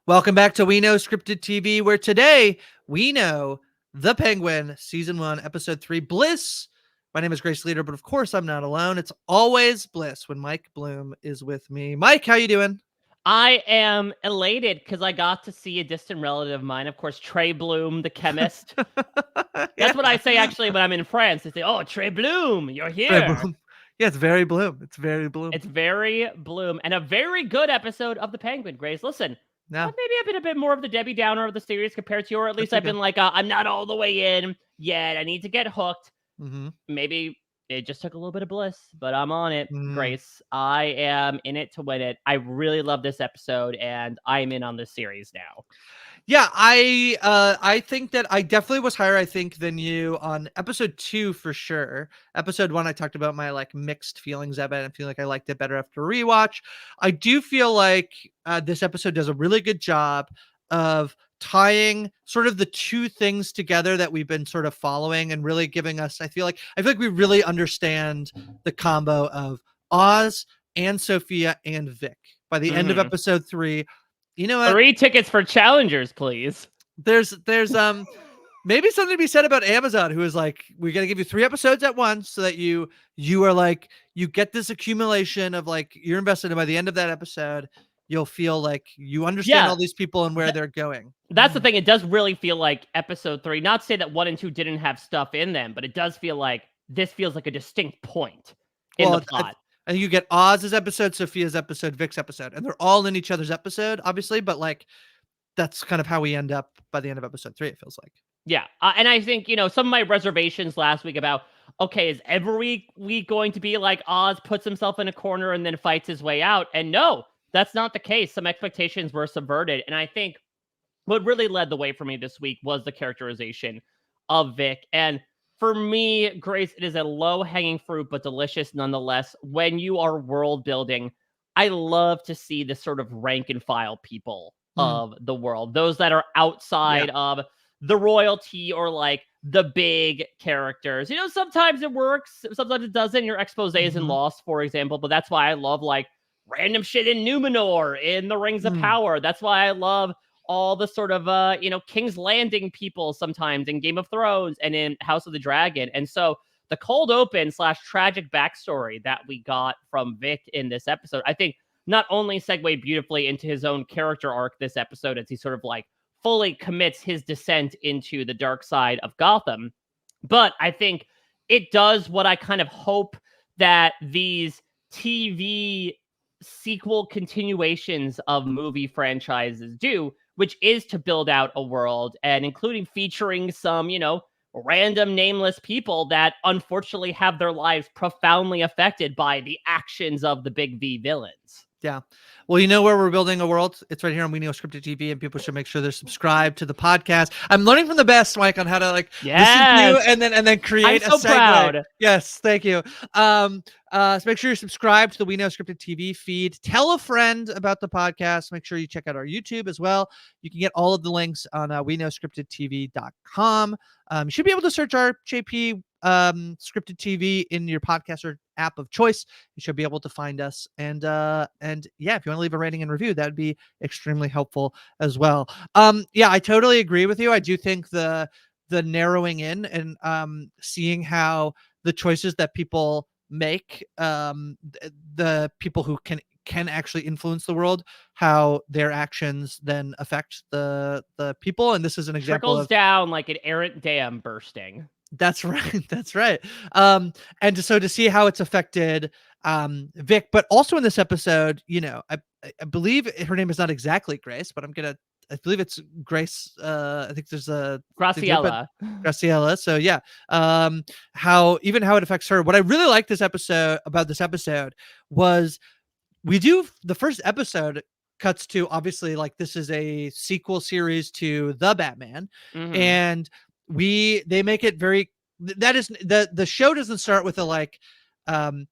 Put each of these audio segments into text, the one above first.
Welcome back to We Know Scripted TV, where today we know The Penguin, Season 1, Episode 3, Bliss. My name is Grace Leeder, but of course I'm not alone. It's always Bliss when Mike Bloom is with me. Mike, how you doing? I am elated because I got to see a distant relative of mine, of course, Trey Bloom, the chemist. Yeah. That's what I say actually when I'm in France. They say, "Oh, Trey Bloom, you're Very here." Bloom. Yeah, it's very Bloom. It's very Bloom. It's very Bloom and a very good episode of The Penguin, Grace. Listen, No, maybe I've been a bit more of the Debbie Downer of the series compared to you, or at least that's I've okay. been like, I'm not all the way in yet. I need to get hooked. Mm-hmm. Maybe it just took a little bit of bliss, but I'm on it, Mm. Grace. I am in it to win it. I really love this episode, and I'm in on this series now. Yeah, I think that I definitely was higher, I think, than you on episode 2 for sure. Episode 1, I talked about my like mixed feelings of it. I feel like I liked it better after rewatch. I do feel like this episode does a really good job of tying sort of the two things together that we've been sort of following and really giving us. I feel like we really understand the combo of Oz and Sophia and Vic by the end of Mhm. episode 3. You know what? 3 tickets for challengers, please. There's maybe something to be said about Amazon, who is like, we're gonna give you 3 episodes at once so that you are like, you get this accumulation of like, you're invested, and by the end of that episode you'll feel like you understand Yeah, all these people and where th they're going. that's the thing, it does really feel like episode 3, not to say that 1 and 2 didn't have stuff in them, but it does feel like this feels like a distinct point in Well, the plot. I think you get Oz's episode, Sophia's episode, Vic's episode, and they're all in each other's episode, obviously, but like that's kind of how we end up by the end of episode 3, it feels like. Yeah, and I think, some of my reservations last week about, okay, is every week going to be like Oz puts himself in a corner and then fights his way out? And no, that's not the case. Some expectations were subverted. And I think what really led the way for me this week was the characterization of Vic. And for me, Grace, it is a low hanging fruit, but delicious nonetheless. When you are world building, I love to see the sort of rank and file people Mm, of the world, those that are yeah. outside of the royalty or like the big characters. Sometimes it works, sometimes it doesn't. Your expose is in Mhm. Lost, for example, but that's why I love like random shit in Numenor, in the Rings of Mm. Power. That's why I love all the sort of King's Landing people sometimes in Game of Thrones and in House of the Dragon. And so the cold open / tragic backstory that we got from Vic in this episode, I think not only segued beautifully into his own character arc this episode as he sort of like fully commits his descent into the dark side of Gotham, but I think it does what I kind of hope that these TV sequel continuations of movie franchises do, which is to build out a world and including featuring some, random nameless people that unfortunately have their lives profoundly affected by the actions of the big V villains. Yeah. Well, you know where we're building a world? It's right here on We Know Scripted TV, and people should make sure they're subscribed to the podcast. I'm learning from the best, Mike, on how to like listen to you Yes. and then I'm create a so segue. proud. Yes, thank you. So make sure you're subscribed to the We Know Scripted TV feed. Tell a friend about the podcast. Make sure you check out our YouTube as well. You can get all of the links on WeKnowScriptedTV.com. You should be able to search our JP scripted TV in your podcaster app of choice. You should be able to find us. And yeah, if you want to leave a rating and review, that would be extremely helpful as well. Yeah, I totally agree with you. I do think the narrowing in and seeing how the choices that people make, the people who can actually influence the world, how their actions then affect the people. And this is an example Trickles of down like an errant dam bursting. that's right. That's right. And so to see how it's affected Vic, but also in this episode, I believe her name is not exactly Grace, but I believe it's Grace. I think there's a but Graciela. Graciela. So yeah, how it affects her. What I really liked this episode was the first episode cuts to, obviously, like, this is a sequel series to the Batman, Hmm. and they make it very, that is, the show doesn't start with a like, um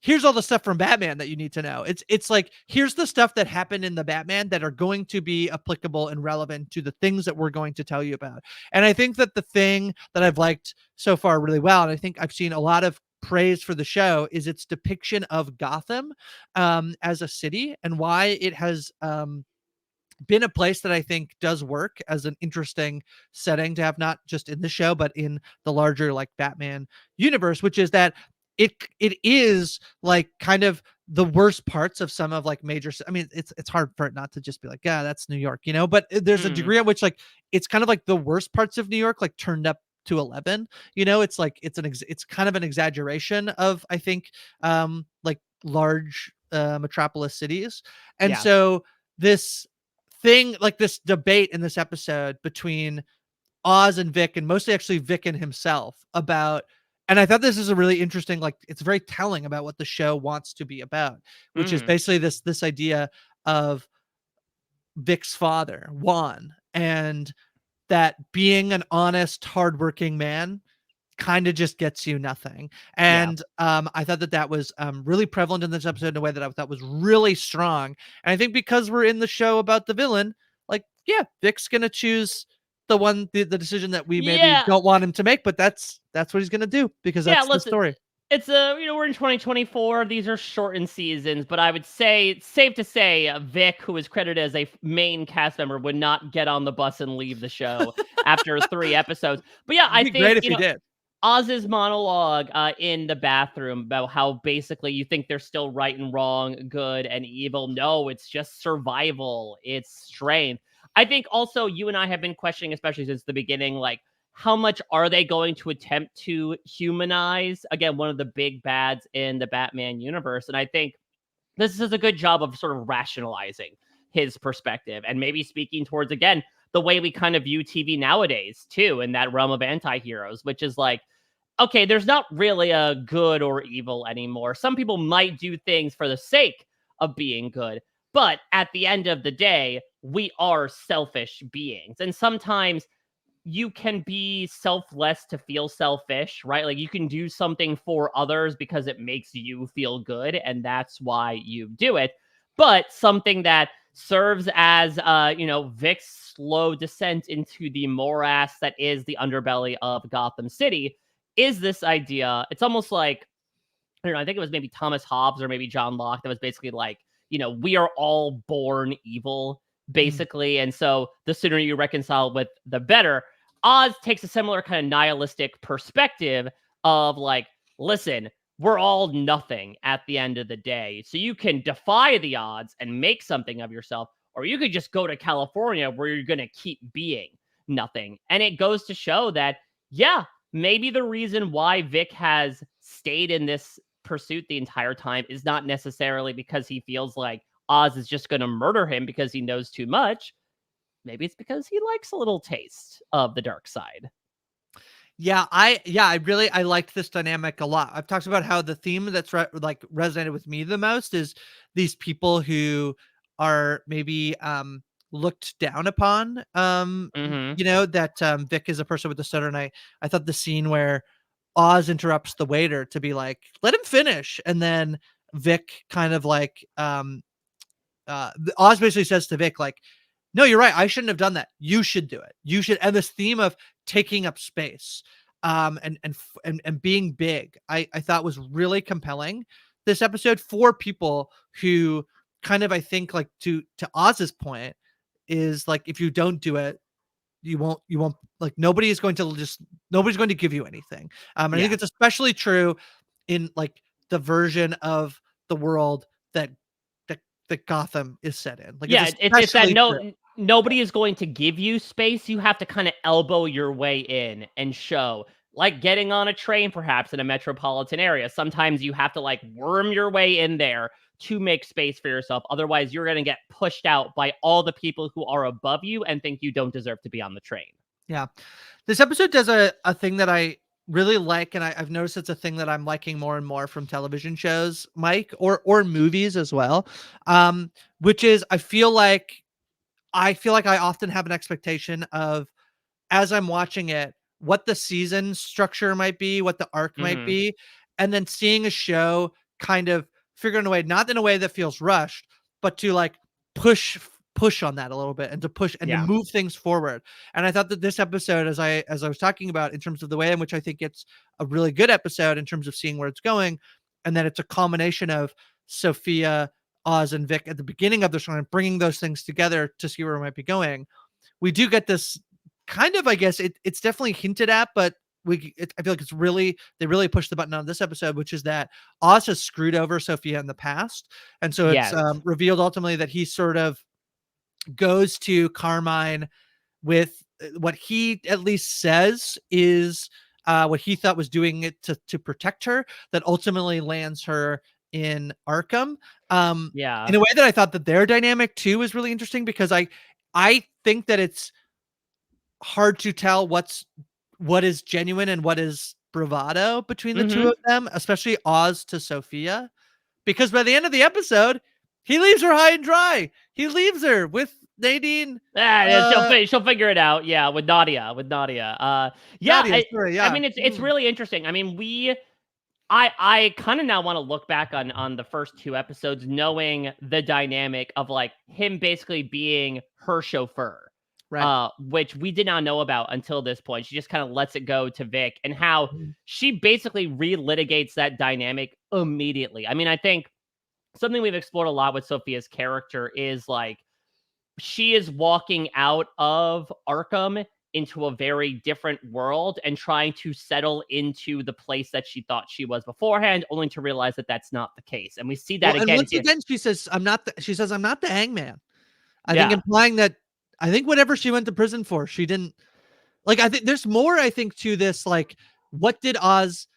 here's all the stuff from Batman that you need to know. It's like, here's the stuff that happened in the Batman that are going to be applicable and relevant to the things that we're going to tell you about. And I think that the thing that I've liked so far really well, and I think I've seen a lot of praise for the show, is its depiction of Gotham as a city, and why it has been a place that I think does work as an interesting setting to have, not just in the show, but in the larger like Batman universe, which is that it is like kind of the worst parts of some of like major I mean, it's hard for it not to just be like, yeah, that's New York, but there's a Mhm. degree at which like it's kind of like the worst parts of New York like turned up to 11. It's like it's kind of an exaggeration of, I think, like large metropolis cities. And Yeah. so this thing, like this debate in this episode between Oz and Vic, and mostly actually Vic and himself, about, and I thought this is a really interesting, like it's very telling about what the show wants to be about, which is Mhm. basically this idea of Vic's father, Juan, and that being an honest, hardworking man kind of just gets you nothing. Yeah. And I thought that was really prevalent in this episode in a way that I thought was really strong. And I think because we're in the show about the villain, like, yeah, Vic's gonna choose the decision that we maybe Yeah. don't want him to make, but that's what he's gonna do because Yeah, that's the listen, story. it's we're in 2024. These are shortened seasons, but I would say it's safe to say Vic, who is credited as a main cast member, would not get on the bus and leave the show after 3 episodes. But yeah, It'd I be think great if he did. Oz's monologue in the bathroom about how basically you think there's still right and wrong, good and evil. No, it's just survival. It's strength. I think also you and I have been questioning, especially since the beginning, like how much are they going to attempt to humanize again one of the big bads in the Batman universe? And I think this is a good job of sort of rationalizing his perspective and maybe speaking towards again the way we kind of view TV nowadays too in that realm of anti-heroes, which is like, okay, there's not really a good or evil anymore. Some people might do things for the sake of being good, but at the end of the day, we are selfish beings. And sometimes you can be selfless to feel selfish, right? Like you can do something for others because it makes you feel good and that's why you do it. But something that serves as Vic's slow descent into the morass that is the underbelly of Gotham City is this idea. It's almost like, I don't know, I think it was maybe Thomas Hobbes or maybe John Locke that was basically like, we are all born evil, Mm. basically. And so the sooner you reconcile with, the better. Oz takes a similar kind of nihilistic perspective of like, listen, we're all nothing at the end of the day. So you can defy the odds and make something of yourself, or you could just go to California where you're going to keep being nothing. And it goes to show that, yeah, maybe the reason why Vic has stayed in this pursuit the entire time is not necessarily because he feels like Oz is just going to murder him because he knows too much. Maybe it's because he likes a little taste of the dark side. I liked this dynamic a lot. I've talked about how the theme that's like resonated with me the most is these people who are maybe looked down upon. Mhm. That Vic is a person with a stutter, and I thought the scene where Oz interrupts the waiter to be like, "Let him finish," and then Vic kind of like Oz basically says to Vic like, "No, you're right. I shouldn't have done that. You should do it. You should." And this theme of taking up space, and being big, I thought was really compelling. This episode for people who kind of, I think, like to Oz's point, is like if you don't do it, you won't like nobody's going to give you anything. And I think Yeah. it's especially true in like the version of the world that that that Gotham is set in. Like it's Yeah, it's that especially true. nobody is going to give you space. You have to kind of elbow your way in and show. Like getting on a train, perhaps in a metropolitan area. Sometimes you have to like worm your way in there to make space for yourself. Otherwise, you're going to get pushed out by all the people who are above you and think you don't deserve to be on the train. Yeah. This episode does a thing that I really like, and I've noticed it's a thing that I'm liking more and more from television shows, Mike, or movies as well. Which is I feel like I often have an expectation of, as I'm watching it, what the season structure might be, what the arc might Mhm. be, and then seeing a show kind of figure in a way, not in a way that feels rushed, but to like push on that a little bit and to push and to Yeah. move things forward. And I thought that this episode, as I was talking about, in terms of the way in which I think it's a really good episode in terms of seeing where it's going, and that it's a combination of Sophia Oz and Vic at the beginning of the show and bringing those things together to see where it might be going, we do get this kind of, I guess it's definitely hinted at, but I feel like they really pushed the button on this episode, which is that Oz has screwed over Sophia in the past, and so it's Yes. revealed ultimately that he sort of goes to Carmine with what he at least says is what he thought was doing it to protect her, that ultimately lands her in Arkham. Yeah. In a way that I thought that their dynamic too is really interesting, because I think that it's hard to tell what is genuine and what is bravado between the two Mm-hmm. of them, especially Oz to Sophia, because by the end of the episode, he leaves her high and dry. He leaves her with Nadine. Yeah, she'll figure it out. Yeah, with Nadia, yeah. Nadia, sorry, I yeah. mean, it's really interesting. I mean, I kind of now want to look back on the first 2 episodes, knowing the dynamic of like him basically being her chauffeur, Right. which we did not know about until this point. She just kind of lets it go to Vic, and how Mhm. she basically relitigates that dynamic immediately. I mean, I think something we've explored a lot with Sophia's character is like she is walking out of Arkham into a very different world and trying to settle into the place that she thought she was beforehand, only to realize that that's not the case. And we see that Well, and again once here. again, she says, "I'm not the hangman." I think Yeah. implying that, I think whatever she went to prison for, she didn't like. I think there's more, I think, to this, like, what did Oz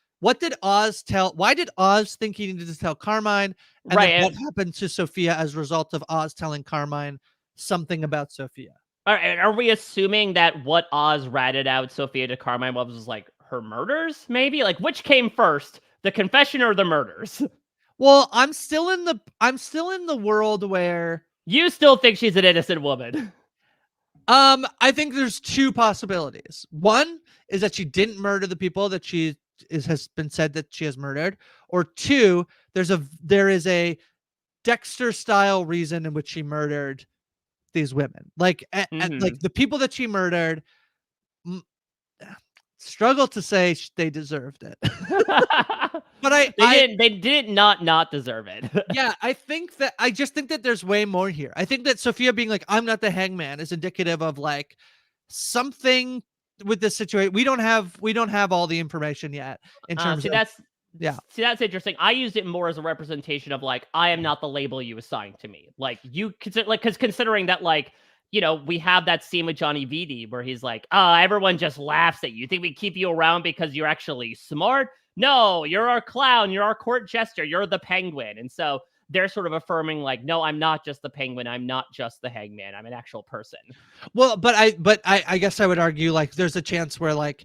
tell? Why did Oz think he needed to tell Carmine? And then Right. what happened to Sophia as a result of Oz telling Carmine something about Sophia? Are we assuming that what Oz ratted out Sophia to Carmine was like her murders? Maybe, like, which came first, the confession or the murders? Well, I'm still in the world where You still think she's an innocent woman? I think there's two possibilities. One is that she didn't murder the people that has been said that she has murdered, or two, there is a Dexter style reason in which she murdered these women. Like like Hmm. the people that she murdered, m- struggle to say they deserved it. But They did not deserve it. yeah, I just think that there's way more here. I think that Sophia being like, "I'm not the hangman," is indicative of like something with this situation. We don't have all the information yet in terms See, of, yeah. that's interesting. I used it more as a representation of like, I am not the label you assigned to me. Like, you consider, like, because considering that, like, we have that scene with Johnny VD where he's like, everyone just laughs at you. Think we keep you around because you're actually smart? No, you're our clown, you're our court jester, you're the penguin. And so they're sort of affirming like, no, I'm not just the penguin, I'm not just the hangman, I'm an actual person. Well, I guess I would argue like there's a chance where like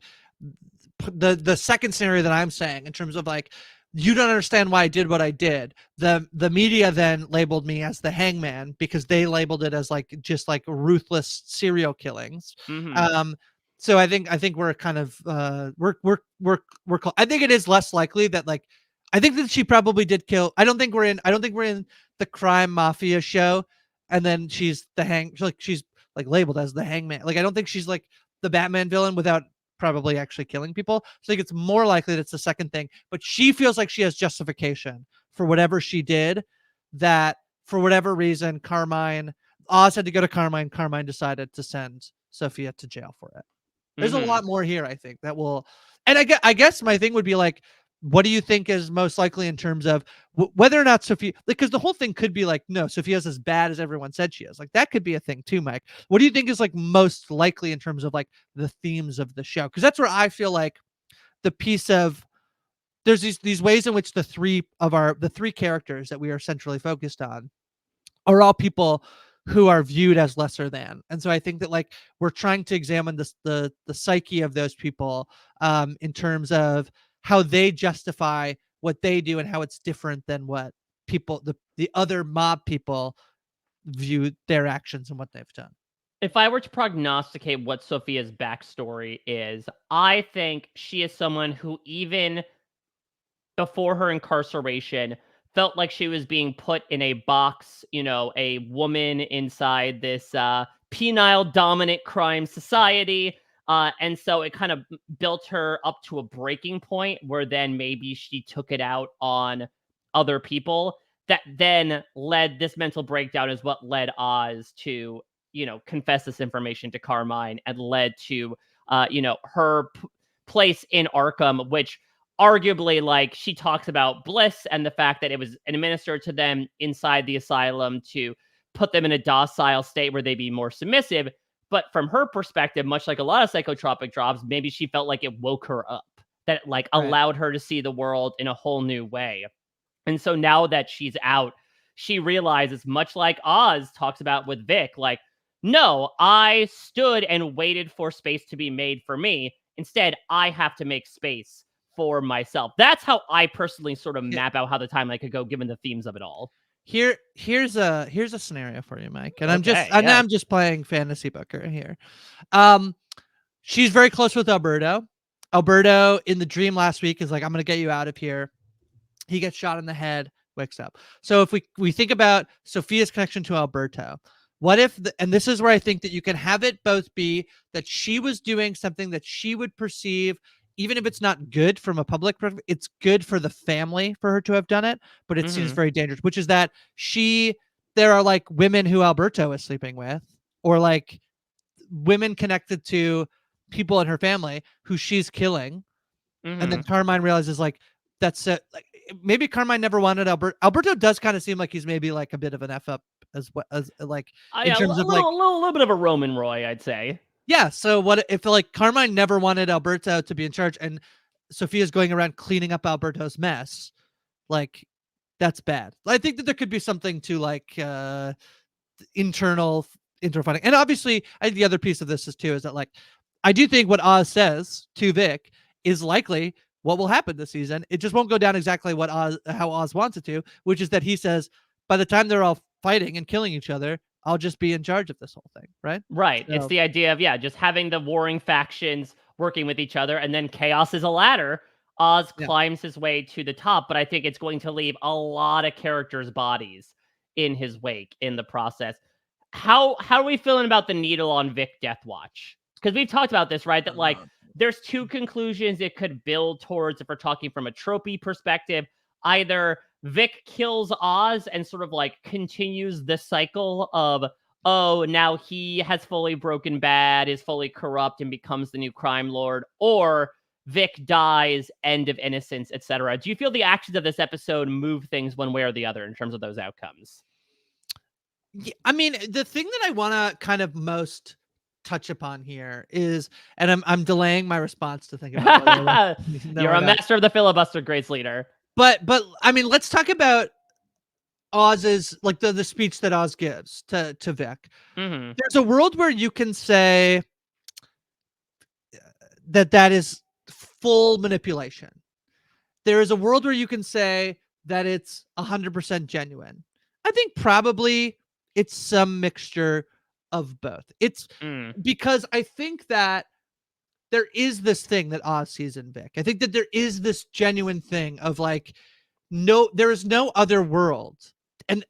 the second scenario that I'm saying, in terms of like, you don't understand why I did what I did. The media then labeled me as the hangman because they labeled it as like just like ruthless serial killings. Hmm. Um, so I think we're kind of I think it is less likely that like, I think that she probably did kill. I don't think we're in the crime mafia show, and then she's like labeled as the hangman. Like I don't think she's like the Batman villain without probably actually killing people. So I think it's more likely that it's the second thing. But she feels like she has justification for whatever she did. That for whatever reason, Oz had to go to Carmine. Carmine decided to send Sophia to jail for it. There's a Hmm. lot more here, I think, that will. And I guess my thing would be like, what do you think is most likely in terms of whether or not Sophia, because the whole thing could be like, no, Sophia's as bad as everyone said she is. Like that could be a thing too, Mike. What do you think is like most likely in terms of like the themes of the show? Because that's where I feel like the piece of there's these ways in which the three characters that we are centrally focused on are all people who are viewed as lesser than. And so I think that like we're trying to examine the psyche of those people, in terms of how they justify what they do and how it's different than what the other mob people view their actions and what they've done. If I were to prognosticate what Sophia's backstory is, I think she is someone who, even before her incarceration, felt like she was being put in a box, a woman inside this penile dominant crime society. And so it kind of built her up to a breaking point where then maybe she took it out on other people. that then led this mental breakdown is what led Oz to, confess this information to Carmine and led to, her place in Arkham, which arguably, like, she talks about Bliss and the fact that it was administered to them inside the asylum to put them in a docile state where they'd be more submissive. But from her perspective, much like a lot of psychotropic drops, maybe she felt like it woke her up, that it, like, allowed her to see the world in a whole new way. And so now that she's out, she realizes, much like Oz talks about with Vic, like, no, I stood and waited for space to be made for me. Instead, I have to make space for myself. That's how I personally sort of map out how the timeline could go, given the themes of it all. Here's a scenario for you, Mike, and Okay, I'm just playing fantasy booker here. She's very close with Alberto. Alberto in the dream last week is like, I'm gonna get you out of here. He gets shot in the head, wakes up. So if we think about Sophia's connection to Alberto, what if, and this is where I think that you can have it both be that she was doing something that she would perceive, even if it's not good from a public perspective, it's good for the family for her to have done it, but it seems very dangerous, which is that there are like women who Alberto is sleeping with, or like women connected to people in her family who she's killing. And then Carmine realizes like, that's it. Like, maybe Carmine never wanted Alberto. Alberto does kind of seem like he's maybe like a bit of an F up as well, as like in terms of like a little bit of a Roman Roy, I'd say. Yeah. So what if like Carmine never wanted Alberto to be in charge, and Sophia's going around cleaning up Alberto's mess? Like, that's bad. I think that there could be something to like internal fighting. And obviously, I think the other piece of this is that like, I do think what Oz says to Vic is likely what will happen this season. It just won't go down exactly how Oz wants it to, which is that he says, by the time they're all fighting and killing each other, I'll just be in charge of this whole thing, right? Right. So, it's the idea of, just having the warring factions working with each other, and then chaos is a ladder. Oz climbs his way to the top, but I think it's going to leave a lot of characters' bodies in his wake in the process. How are we feeling about the needle on Vic Death Watch? Because we've talked about this, right? That like there's two conclusions it could build towards if we're talking from a tropey perspective. Either Vic kills Oz and sort of like continues the cycle of, oh, now he has fully broken bad, is fully corrupt, and becomes the new crime lord, or Vic dies, end of innocence, etc. Do you feel the actions of this episode move things one way or the other in terms of those outcomes? Yeah, I mean, the thing that I want to kind of most touch upon here is, and I'm delaying my response to think about it. You're a master of the filibuster, Grace Leeder. But I mean, let's talk about Oz's, like the speech that Oz gives to Vic. There's a world where you can say that is full manipulation. There is a world where you can say that it's 100% genuine. I think probably it's some mixture of both. It's because I think that there is this thing that Oz sees in Vic. I think that there is this genuine thing of like, no, there is no other world. And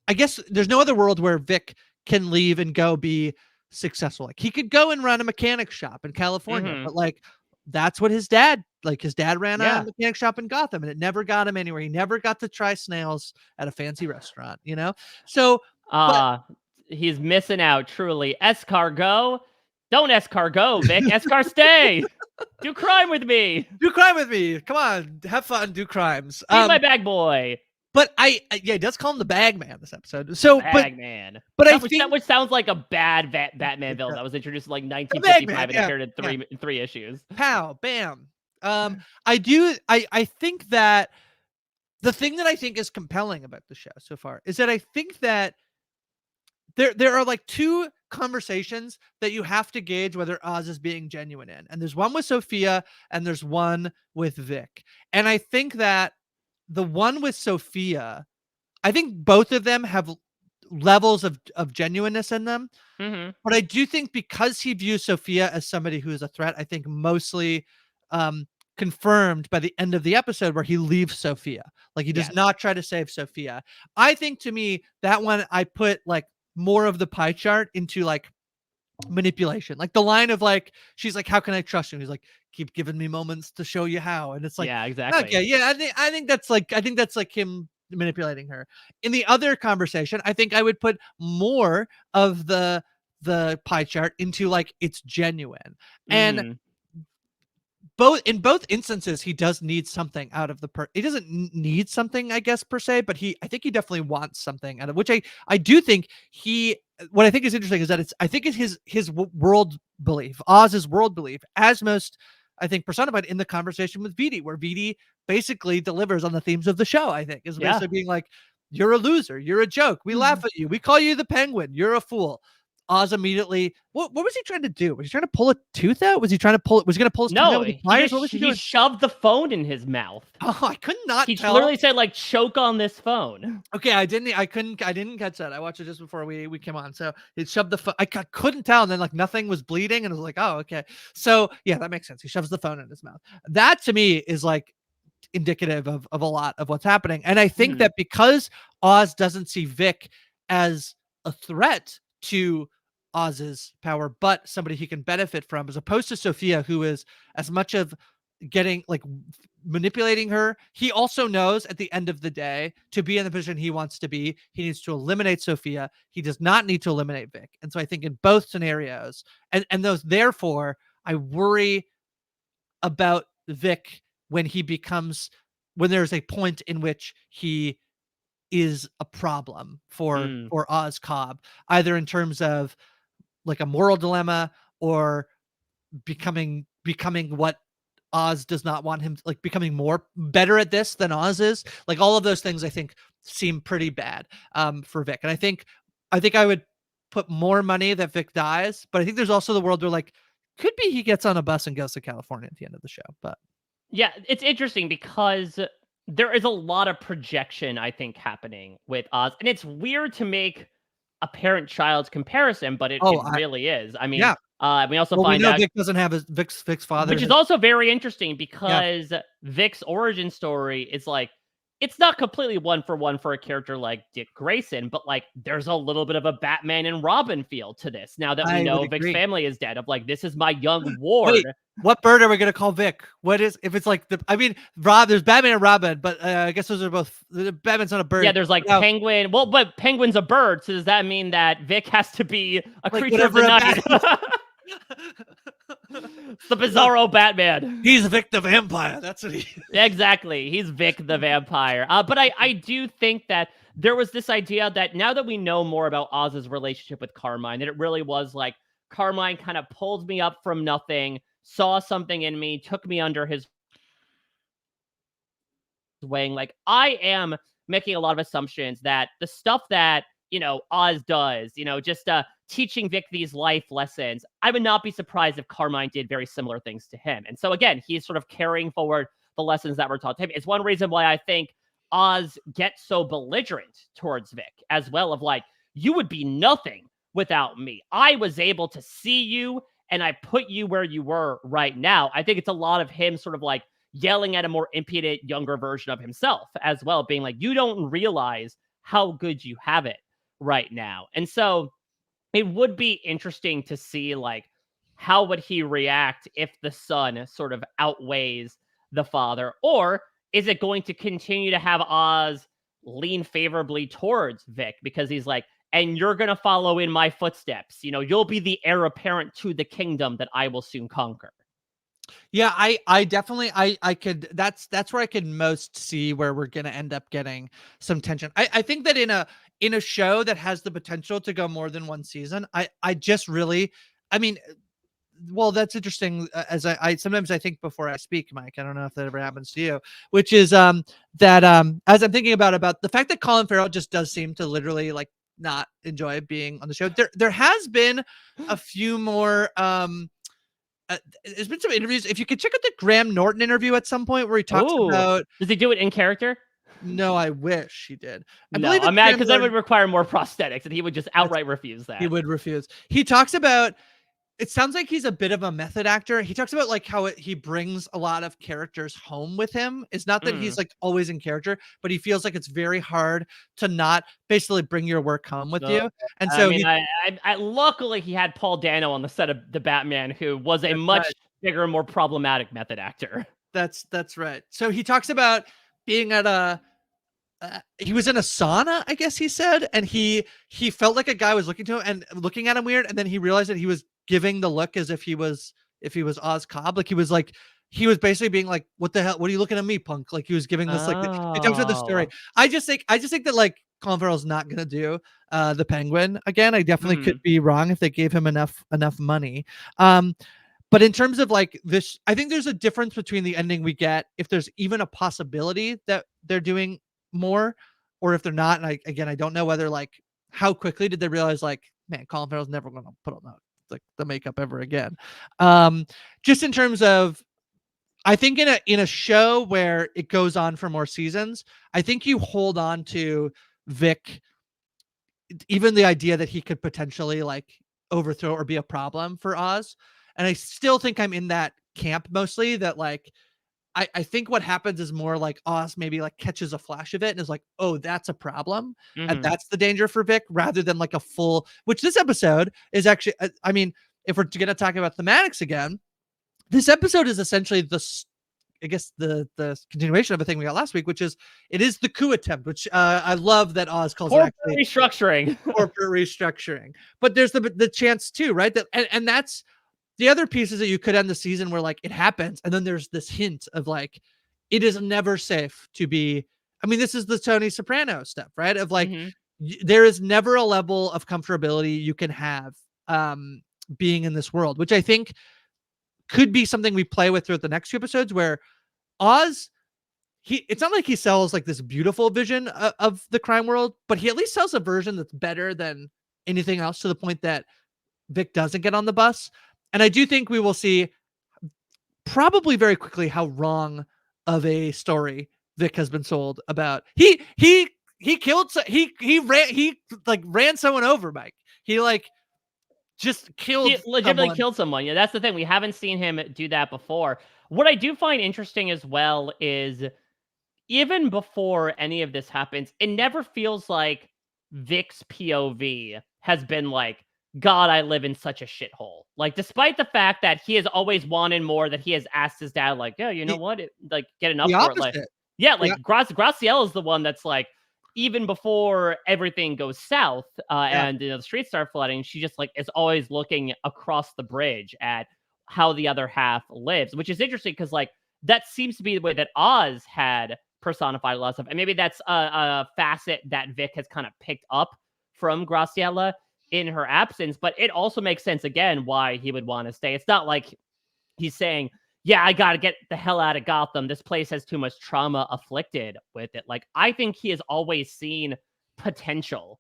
I guess there's no other world where Vic can leave and go be successful. Like, he could go and run a mechanic shop in California, but like, that's what his dad ran a mechanic shop in Gotham, and it never got him anywhere. He never got to try snails at a fancy restaurant, you know? So, he's missing out, truly. Escargot? Don't escargot, Vic. Escar, stay. Do crime with me. Do crime with me. Come on, have fun, do crimes. Be my bag boy. But he does call him the Bag Man this episode. So, Bag Man. But I think that which sounds like a bad Batman villain that was introduced in like 1955 and appeared in three issues. Pow, bam. I think that the thing that I think is compelling about the show so far is that I think that there are like two conversations that you have to gauge whether Oz is being genuine in. And there's one with Sophia and there's one with Vic. And I think that the one with Sophia, I think both of them have levels of genuineness in them. But I do think because he views Sophia as somebody who is a threat, I think mostly confirmed by the end of the episode where he leaves Sophia. Like, he does not try to save Sophia. I think, to me, that one I put like more of the pie chart into like manipulation. Like the line of like, she's like, how can I trust you? He's like, keep giving me moments to show you how. And it's like, yeah, exactly. Okay, yeah, I think that's like him manipulating her. In the other conversation, I think I would put more of the pie chart into like it's genuine. And Mhm. in both instances he does need something out of he doesn't need something, I guess, per se, but I think he definitely wants something out of which I do think he what I think is interesting is that I think it's his world belief, Oz's world belief, as most I think personified in the conversation with Vidi, where Vidi basically delivers on the themes of the show. I think is Yeah. basically being like, you're a loser, you're a joke, we laugh at you, we call you the Penguin, you're a fool. Oz immediately. What was he trying to do? Was he trying to pull a tooth out? Was he trying to pull? Was he going to pull his tongue out No, with the he pliers? just What was he he doing? shoved the phone in his mouth. Oh, I could not He tell. literally said, like, "Choke on this phone." Okay, I didn't. I couldn't. I didn't catch that. I watched it just before we came on. So he shoved the phone. Couldn't tell, and then like nothing was bleeding, and I was like, oh, okay. So yeah, that makes sense. He shoves the phone in his mouth. That to me is like indicative of a lot of what's happening. And I think Mhm. that because Oz doesn't see Vic as a threat to Oz's power, but somebody he can benefit from, as opposed to Sophia, who is as much of getting like manipulating her. He also knows at the end of the day, to be in the position he wants to be, he needs to eliminate Sophia. He does not need to eliminate Vic. And so I think in both scenarios, and those, therefore, I worry about Vic when when there's a point in which he is a problem Mm. for Oz Cobb, either in terms of like a moral dilemma or becoming what Oz does not want him, like becoming more better at this than Oz is. Like all of those things I think seem pretty bad for Vic. And I think I would put more money that Vic dies, but I think there's also the world where like could be he gets on a bus and goes to California at the end of the show. But Yeah, it's interesting because there is a lot of projection, I think, happening with Oz, and it's weird to make a parent-child comparison, but it oh, it really is. I mean, yeah. we also Well, we find know out, Vic doesn't have Vic's father. which is also very interesting Yeah, because Vic's origin story is like it's not completely one for one for a character like Dick Grayson, but like there's a little bit of a Batman and Robin feel to this. Now that we I would know Vic's agree. family is dead, of like this is my young ward. Wait, what bird are we gonna call Vic? What is if it's like I mean, there's Batman and Robin, but I guess those are both. Batman's not a Yeah, bird. there's like Now, penguin. Well, but penguin's a bird, so does that mean that Vic has to be a like creature of whatever the a night? bat. It's the Bizarro Batman. He's Vic the vampire. That's what he. Exactly. He's Vic the vampire. But I do think that there was this idea that now that we know more about Oz's relationship with Carmine, that it really was like Carmine kind of pulled me up from nothing, saw something in me, took me under his wing. Like I am making a lot of assumptions that the stuff that Oz does, just teaching Vic these life lessons, I would not be surprised if Carmine did very similar things to him. And so again, he's sort of carrying forward the lessons that were taught to him. It's one reason why I think Oz gets so belligerent towards Vic as well, of like, you would be nothing without me. I was able to see you and I put you where you were right now. I think it's a lot of him sort of like yelling at a more impudent, younger version of himself as well, being like, you don't realize how good you have it right now. And so it would be interesting to see like how would he react if the son sort of outweighs the father, or is it going to continue to have Oz lean favorably towards Vic because he's like, and you're going to follow in my footsteps, you'll be the heir apparent to the kingdom that I will soon conquer. Yeah, I definitely I could that's where I could most see where we're gonna end up getting some tension. I think that in a show that has the potential to go more than one season, I just really I mean, well, that's interesting. As I sometimes I think before I speak, Mike. I don't know if that ever happens to you, which is that as I'm thinking about the fact that Colin Farrell just does seem to literally like not enjoy being on the show. There has been a few more there's been some interviews. If you could check out the Graham Norton interview at some point where he talks Oh, about. does he do it in character? No, I wish he did. I No, believe I'm it's mad Graham because that Norton. would require more prosthetics, and he would just outright refuse He that. would refuse. He talks about. It sounds like he's a bit of a method actor. He talks about like how he brings a lot of characters home with him. It's not that Mm. he's like always in character, but he feels like it's very hard to not basically bring your work home with So, you. And I so mean, I luckily he had Paul Dano on the set of the Batman, who was a that's much right. bigger, more problematic method actor. That's right. So he talks about being at he was in a sauna, I guess he said, and he felt like a guy was looking to him and looking at him weird, and then he realized that he was giving the look as if he was Oz Cobb, like he was basically being like, "What the hell? What are you looking at me, punk?" Like he was giving this like he talks about the story. Oh. I just think that like Colin Farrell's not gonna do the Penguin again. I definitely could Mhm. be wrong if they gave him enough money. Um, but in terms of like this, I think there's a difference between the ending we get, if there's even a possibility that they're doing more, or if they're not. And I don't know whether like how quickly did they realize like, man, Colin Farrell's never going to put on the makeup ever again. Um, just in terms of, I think in a show where it goes on for more seasons, I think you hold on to Vic, even the idea that he could potentially like overthrow or be a problem for Oz. And I still think I'm in that camp mostly, that like I think what happens is more like Oz maybe like catches a flash of it and is like, oh, that's a problem. And Mhm. that's the danger for Vic, rather than like a full, which this episode is actually, I mean, if we're going to talk about thematics again, this episode is essentially I guess the continuation of a thing we got last week, which is it is the coup attempt, which I love that Oz calls it Corporate actually restructuring. corporate restructuring. But there's the chance too, right? That and that's the other pieces that you could end the season where like it happens, and then there's this hint of like it is never safe to be. I mean, this is the Tony Soprano stuff, right? Of like Mhm. there is never a level of comfortability you can have being in this world, which I think could be something we play with throughout the next few episodes, where Oz, it's not like he sells like this beautiful vision of the crime world, but he at least sells a version that's better than anything else, to the point that Vic doesn't get on the bus. And I do think we will see probably very quickly how wrong of a story Vic has been sold about. He killed he like ran someone over, Mike. He like just He killed legitimately someone. killed someone. Yeah, that's the thing. We haven't seen him do that before. What I do find interesting as well is even before any of this happens, it never feels like Vic's POV has been like, God, I live in such a shithole. Like, despite the fact that he has always wanted more, that he has asked his dad, like, yeah, you know The, what? Like, get enough the for it. Like, opposite. yeah, Yeah, like Graciela is the one that's like, even before everything goes south yeah. and the streets start flooding, she just like is always looking across the bridge at how the other half lives, which is interesting because like that seems to be the way that Oz had personified a lot of stuff. And maybe that's a facet that Vic has kind of picked up from Graciela in her absence. But it also makes sense, again, why he would want to stay. It's not like he's saying, yeah, I got to get the hell out of Gotham. This place has too much trauma afflicted with it. Like, I think he has always seen potential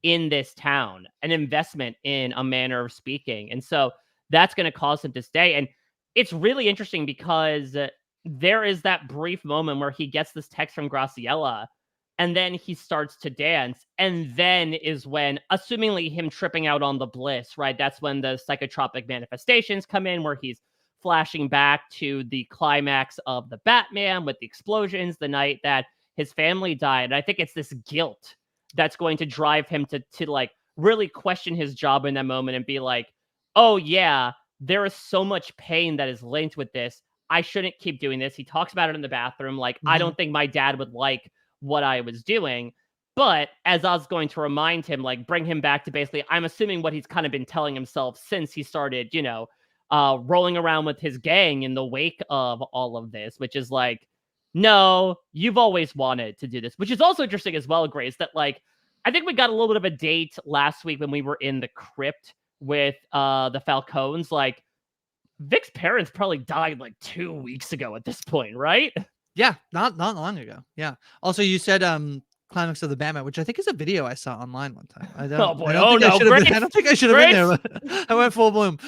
in this town, an investment in a manner of speaking. And so that's going to cause him to stay. And it's really interesting because there is that brief moment where he gets this text from Graciela and then he starts to dance. And then is when, assumingly him tripping out on the bliss, right? That's when the psychotropic manifestations come in, where he's flashing back to the climax of the Batman with the explosions, the night that his family died. And I think it's this guilt that's going to drive him to like really question his job in that moment and be like, oh yeah, there is so much pain that is linked with this. I shouldn't keep doing this. He talks about it in the bathroom. Like, I Mhm. don't think my dad would like what I was doing. But as I was going to remind him, like bring him back to basically, I'm assuming what he's kind of been telling himself since he started, rolling around with his gang in the wake of all of this, which is like, no, you've always wanted to do this, which is also interesting as well, Grace, that like, I think we got a little bit of a date last week when we were in the crypt with the Falcones. Like, Vic's parents probably died like 2 weeks ago at this point, right? Yeah, not long ago. Yeah. Also, you said climax of the Batman, which I think is a video I saw online one time. Oh boy, I don't oh think I no, should have been I Grace, don't think I should have been there, Grace. but I went full bloom.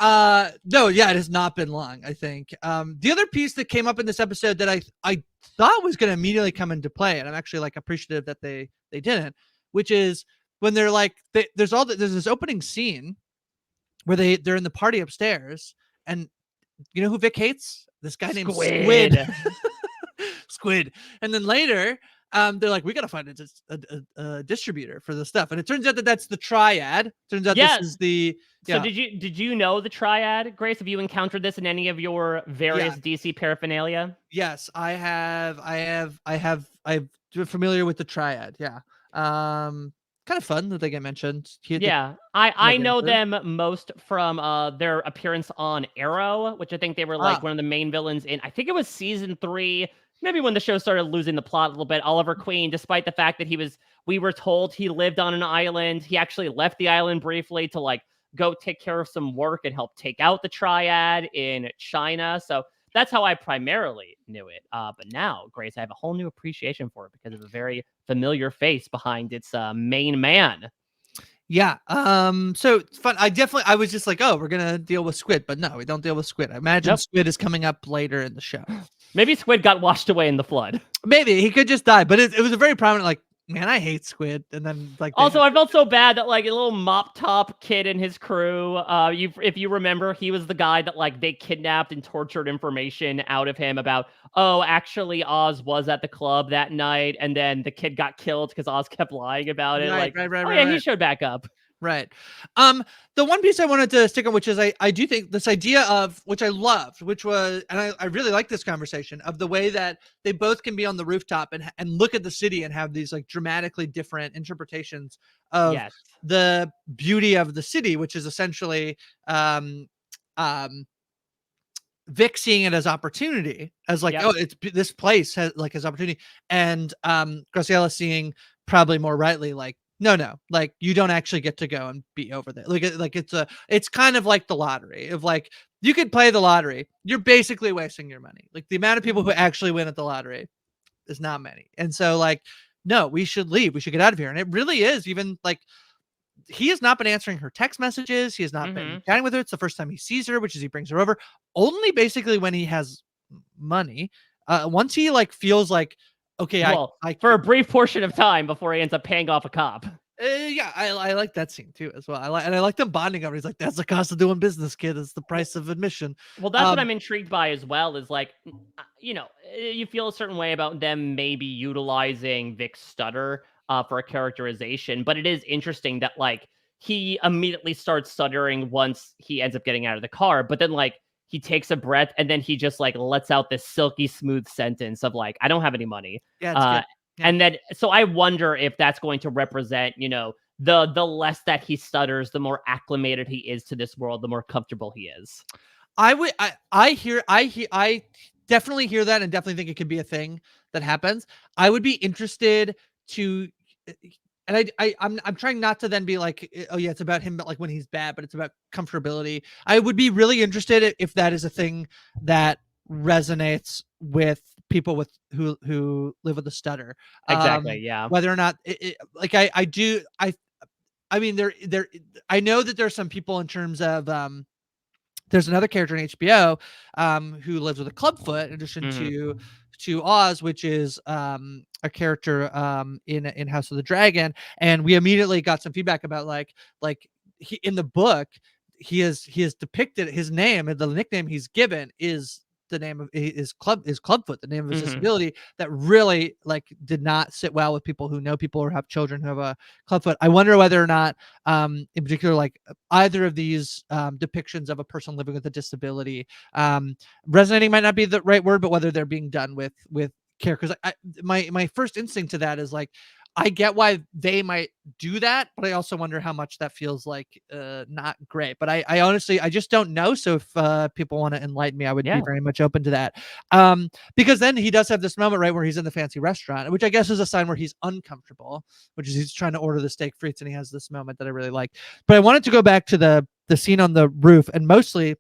No, yeah, it has not been long, I think. The other piece that came up in this episode that I thought was going to immediately come into play, and I'm actually like appreciative that they didn't, which is when they're like there's this opening scene where they're in the party upstairs, and you know who Vic hates? This guy named Squid. Squid. Squid. And then later, they're like, we got to find a distributor for this stuff. And it turns out that that's the Triad. Turns out this Yeah. is the, So yeah, did you know the Triad, Grace? Have you encountered this in any of your yeah, various DC paraphernalia? yes, I have familiar with the triad. Yeah. Kind of fun that they get mentioned. Yeah, I know them most from their appearance on Arrow, which I think they were like Ah, one of the main villains in. I think it was season 3, maybe when the show started losing the plot a little bit. Oliver Queen, despite the fact that we were told he lived on an island, he actually left the island briefly to like go take care of some work and help take out the triad in China. So that's how I primarily knew it. But now, Grace, I have a whole new appreciation for it because of a very familiar face behind its main man. yeah. So it's fun. I was just like, oh, we're gonna deal with Squid, but no, we don't deal with Squid. I imagine Nope. Squid is coming up later in the show. Maybe Squid got washed away in the flood. Maybe he could just die, but it was a very prominent, like, man, I hate Squid, and then like Also, I felt so bad that like a little mop top kid and his crew. If you remember, he was the guy that like they kidnapped and tortured information out of him about. Oh, actually, Oz was at the club that night, and then the kid got killed because Oz kept lying about it. Like, oh yeah, he showed back up. Right. The one piece I wanted to stick on, which is I do think this idea of, which I loved, which was, and I really like this conversation of the way that they both can be on the rooftop and look at the city and have these like dramatically different interpretations of Yes. the beauty of the city, which is essentially um Vic seeing it as opportunity, as like, Yep. oh, it's this place has like as opportunity, and Graciela seeing probably more rightly like, no, like you don't actually get to go and be over there. Like it's kind of like the lottery of like you could play the lottery, you're basically wasting your money. Like the amount of people who actually win at the lottery is not many, and so like, no, we should leave, we should get out of here. And it really is even like he has not been answering her text messages. He has not been chatting with her. It's the first time he sees her, which is he brings her over only basically when he has money. Once he like feels like, okay, well, I for a brief portion of time before he ends up paying off a cop. Yeah, I like that scene too as well. I like them bonding over. He's like, that's the cost of doing business, kid. It's the price of admission. Well, that's what I'm intrigued by as well. Is like, you feel a certain way about them maybe utilizing Vic's stutter for a characterization, but it is interesting that like he immediately starts stuttering once he ends up getting out of the car, but then like he takes a breath and then he just like lets out this silky smooth sentence of like, I don't have any money. Yeah, it's good. Yeah. And then, so I wonder if that's going to represent, the less that he stutters, the more acclimated he is to this world, the more comfortable he is. I definitely hear that and definitely think it could be a thing that happens. I would be interested to, and I'm trying not to then be like, oh yeah, it's about him, but like when he's bad, but it's about comfortability. I would be really interested if that is a thing that resonates with people who live with a stutter. Exactly. Yeah. Whether or not like I mean I know that there's some people in terms of there's another character in HBO who lives with a clubfoot in addition to Oz, which is a character in House of the Dragon, and we immediately got some feedback about like he, in the book he is depicted, his name and the nickname he's given is the name of his Clubfoot, the name of his disability, that really like did not sit well with people who know people or have children who have a clubfoot. I wonder whether or not in particular like either of these depictions of a person living with a disability resonating might not be the right word, but whether they're being done with care. Because my first instinct to that is like, I get why they might do that, but I also wonder how much that feels like not great. But I honestly, I just don't know. So if people want to enlighten me, I would be very much open to that. Because then he does have this moment, right, where he's in the fancy restaurant, which I guess is a sign where he's uncomfortable, which is he's trying to order the steak frites, and he has this moment that I really like. But I wanted to go back to the scene on the roof, and mostly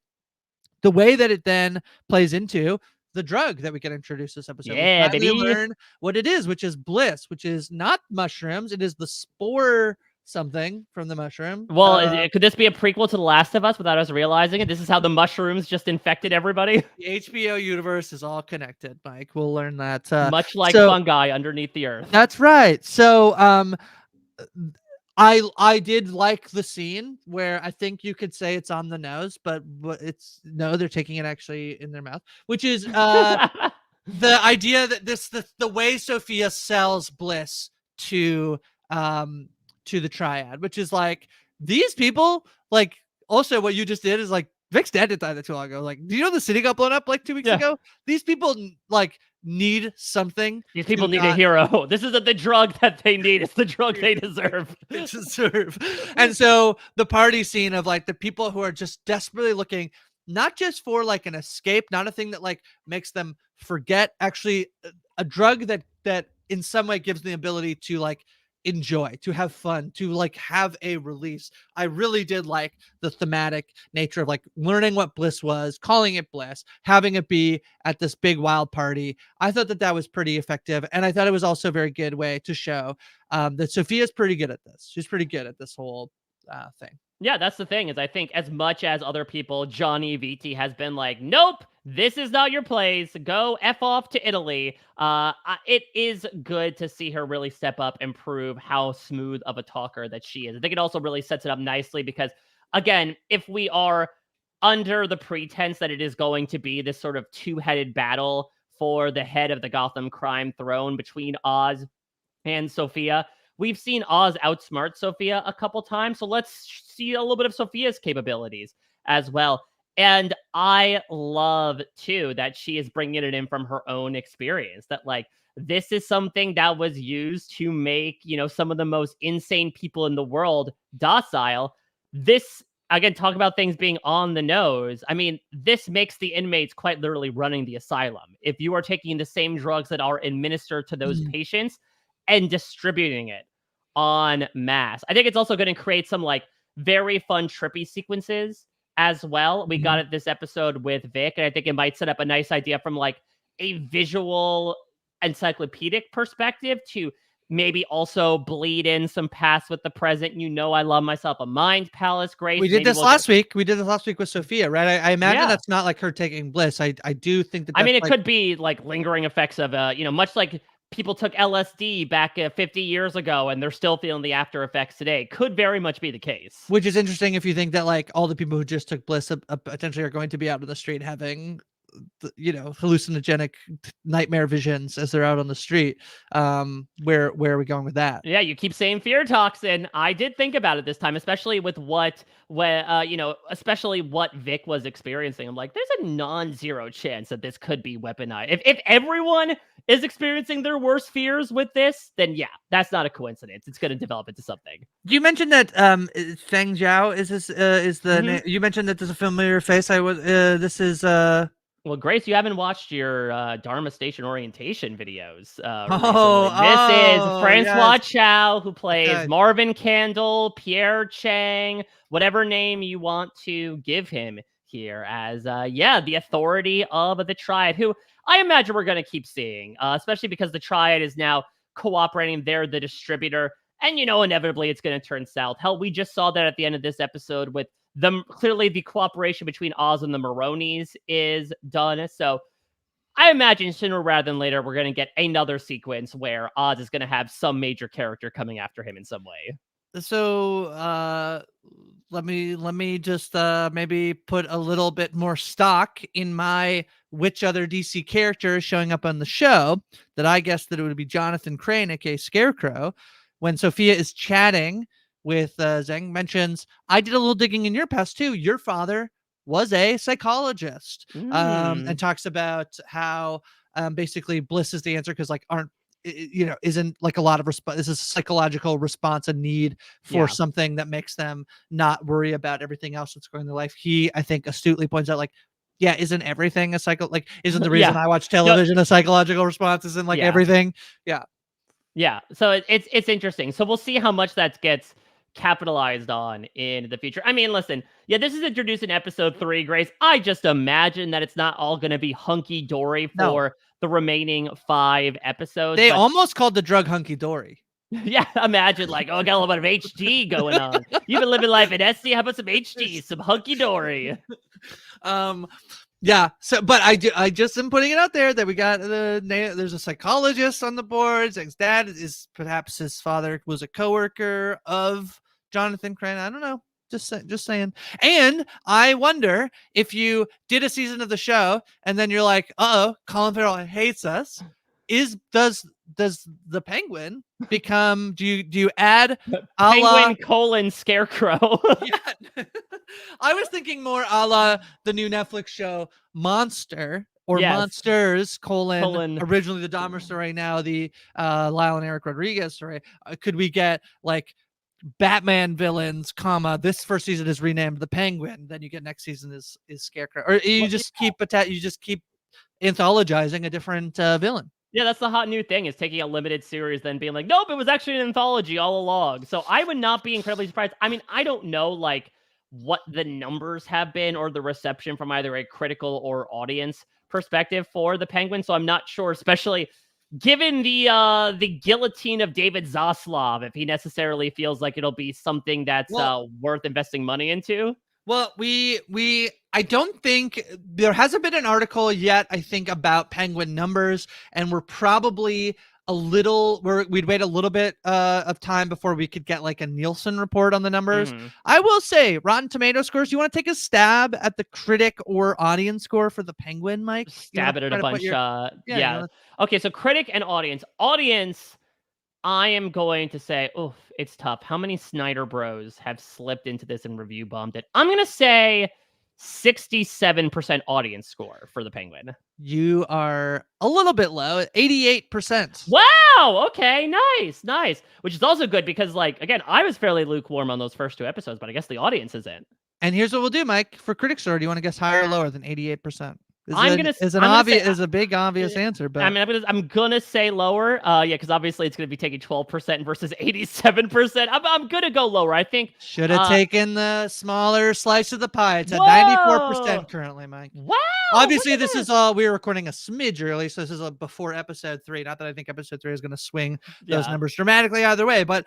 the way that it then plays into the drug that we get introduced this episode. Yeah, we baby. learn what it is, which is Bliss, which is not mushrooms. It is the spore something from the mushroom. Well, could this be a prequel to The Last of Us without us realizing it? This is how the mushrooms just infected everybody? The HBO universe is all connected, Mike. We'll learn that. Much like fungi underneath the earth. That's right. So I did like the scene where I think you could say it's on the nose, but it's no, they're taking it actually in their mouth, which is the idea that the way Sophia sells Bliss to the triad, which is like these people, like also what you just did is like Vic's dad didn't die that too long ago. Like, do you know the city got blown up like 2 weeks ago? These people like need something. These people to need a not hero. This isn't the drug that they need. It's the drug they deserve. deserve. And so the party scene of like the people who are just desperately looking, not just for like an escape, not a thing that like makes them forget, actually a drug that in some way gives them the ability to like enjoy, to have fun, to like have a release. I really did like the thematic nature of like learning what bliss was, calling it bliss, having it be at this big wild party. I thought that was pretty effective, and I thought it was also a very good way to show that Sophia's pretty good at this. She's pretty good at this whole thing. Yeah, that's the thing, is I think as much as other people, Johnny VT has been like, nope, this is not your place. Go F off to Italy. It is good to see her really step up and prove how smooth of a talker that she is. I think it also really sets it up nicely because, again, if we are under the pretense that it is going to be this sort of two-headed battle for the head of the Gotham crime throne between Oz and Sophia, we've seen Oz outsmart Sophia a couple times, so let's see a little bit of Sophia's capabilities as well. And I love, too, that she is bringing it in from her own experience, that, like, this is something that was used to make, some of the most insane people in the world docile. This, again, talk about things being on the nose. I mean, this makes the inmates quite literally running the asylum. If you are taking the same drugs that are administered to those patients and distributing it en masse. I think it's also going to create some like very fun trippy sequences as well. We got it this episode with Vic, and I think it might set up a nice idea from like a visual encyclopedic perspective to maybe also bleed in some past with the present. I love myself a mind palace, Grace. We did this last week. We did this last week with Sophia, right? I imagine that's not like her taking bliss. I do think that. I mean, it like, could be like lingering effects of much like people took LSD back 50 years ago and they're still feeling the after effects today. Could very much be the case. Which is interesting if you think that like all the people who just took bliss potentially are going to be out in the street having hallucinogenic nightmare visions as they're out on the street. Where are we going with that? Yeah, you keep saying fear toxin. I did think about it this time, especially with especially what Vic was experiencing. I'm like, there's a non-zero chance that this could be weaponized. If everyone is experiencing their worst fears with this, then yeah, that's not a coincidence. It's going to develop into something. You mentioned that Feng Zhao is the name. You mentioned that there's a familiar face. This is Well, Grace, you haven't watched your Dharma Station orientation videos recently. This is Francois Chow, who plays Okay. Marvin Candle, Pierre Chang, whatever name you want to give him here as, the authority of the Triad, who I imagine we're going to keep seeing, especially because the Triad is now cooperating. They're the distributor, and, inevitably it's going to turn south. Hell, we just saw that at the end of this episode with clearly the cooperation between Oz and the Maronis is done. So I imagine sooner rather than later, we're going to get another sequence where Oz is going to have some major character coming after him in some way. So let me just maybe put a little bit more stock in my which other DC character is showing up on the show that I guessed that it would be Jonathan Crane, aka Scarecrow, when Sophia is chatting with Zeng, mentions, I did a little digging in your past too. Your father was a psychologist, and talks about how basically bliss is the answer because like isn't like a lot of response. This is a psychological response, a need for something that makes them not worry about everything else that's going in their life. He, I think, astutely points out like, yeah, isn't everything a isn't the reason I watch television a psychological response? Isn't like everything? Yeah. So it's interesting. So we'll see how much that gets capitalized on in the future. I mean, listen, this is introduced in episode 3, Grace. I just imagine that it's not all going to be hunky dory for the remaining 5 episodes. They almost called the drug hunky dory. Yeah, imagine like, I got a little bit of HD going on. You've been living life in SC. How about some HD, some hunky dory? Yeah. So, but I just am putting it out there that we got there's a psychologist on the board. Zeng's dad is perhaps his father was a coworker of Jonathan Crane. I don't know. Just saying. And I wonder if you did a season of the show and then you're like, Colin Farrell hates us. Does the Penguin become? Do you add Penguin : Scarecrow? I was thinking more a la the new Netflix show Monster, or Yes. monsters, Colon. originally the Dahmer story, now the Lyle and Eric Rodriguez story. Could we get like Batman villains, comma, this first season is renamed the Penguin, then you get next season is Scarecrow, or you just keep anthologizing a different villain. Yeah, that's the hot new thing, is taking a limited series, then being like, nope, it was actually an anthology all along. So I would not be incredibly surprised. I mean, I don't know, like, what the numbers have been or the reception from either a critical or audience perspective for the Penguin. So I'm not sure, especially given the guillotine of David Zaslav, if he necessarily feels like it'll be something that's worth investing money into. Well, I don't think there hasn't been an article yet, I think, about Penguin numbers, and we're probably we'd wait a little bit of time before we could get like a Nielsen report on the numbers. I will say, Rotten Tomato scores. You want to take a stab at the critic or audience score for the Penguin, Mike? Stab it at a bunch. Yeah. Okay, so critic and audience. Audience, I am going to say, oof, it's tough. How many Snyder Bros have slipped into this and review bombed it? I'm going to say 67% audience score for the Penguin. You are a little bit low, 88%. Wow. Okay. Nice. Which is also good because, like, again, I was fairly lukewarm on those first 2 episodes, but I guess the audience isn't. And here's what we'll do, Mike. For critic score, do you want to guess higher or lower than 88%? Is a big obvious answer, but I mean, I'm gonna say lower. Yeah, because obviously it's gonna be taking 12% versus 87%. I'm gonna go lower. I think should have taken the smaller slice of the pie. It's at 94% currently, Mike. Wow. Obviously, this is all we're recording a smidge early, so this is before episode 3. Not that I think episode 3 is gonna swing those numbers dramatically either way, but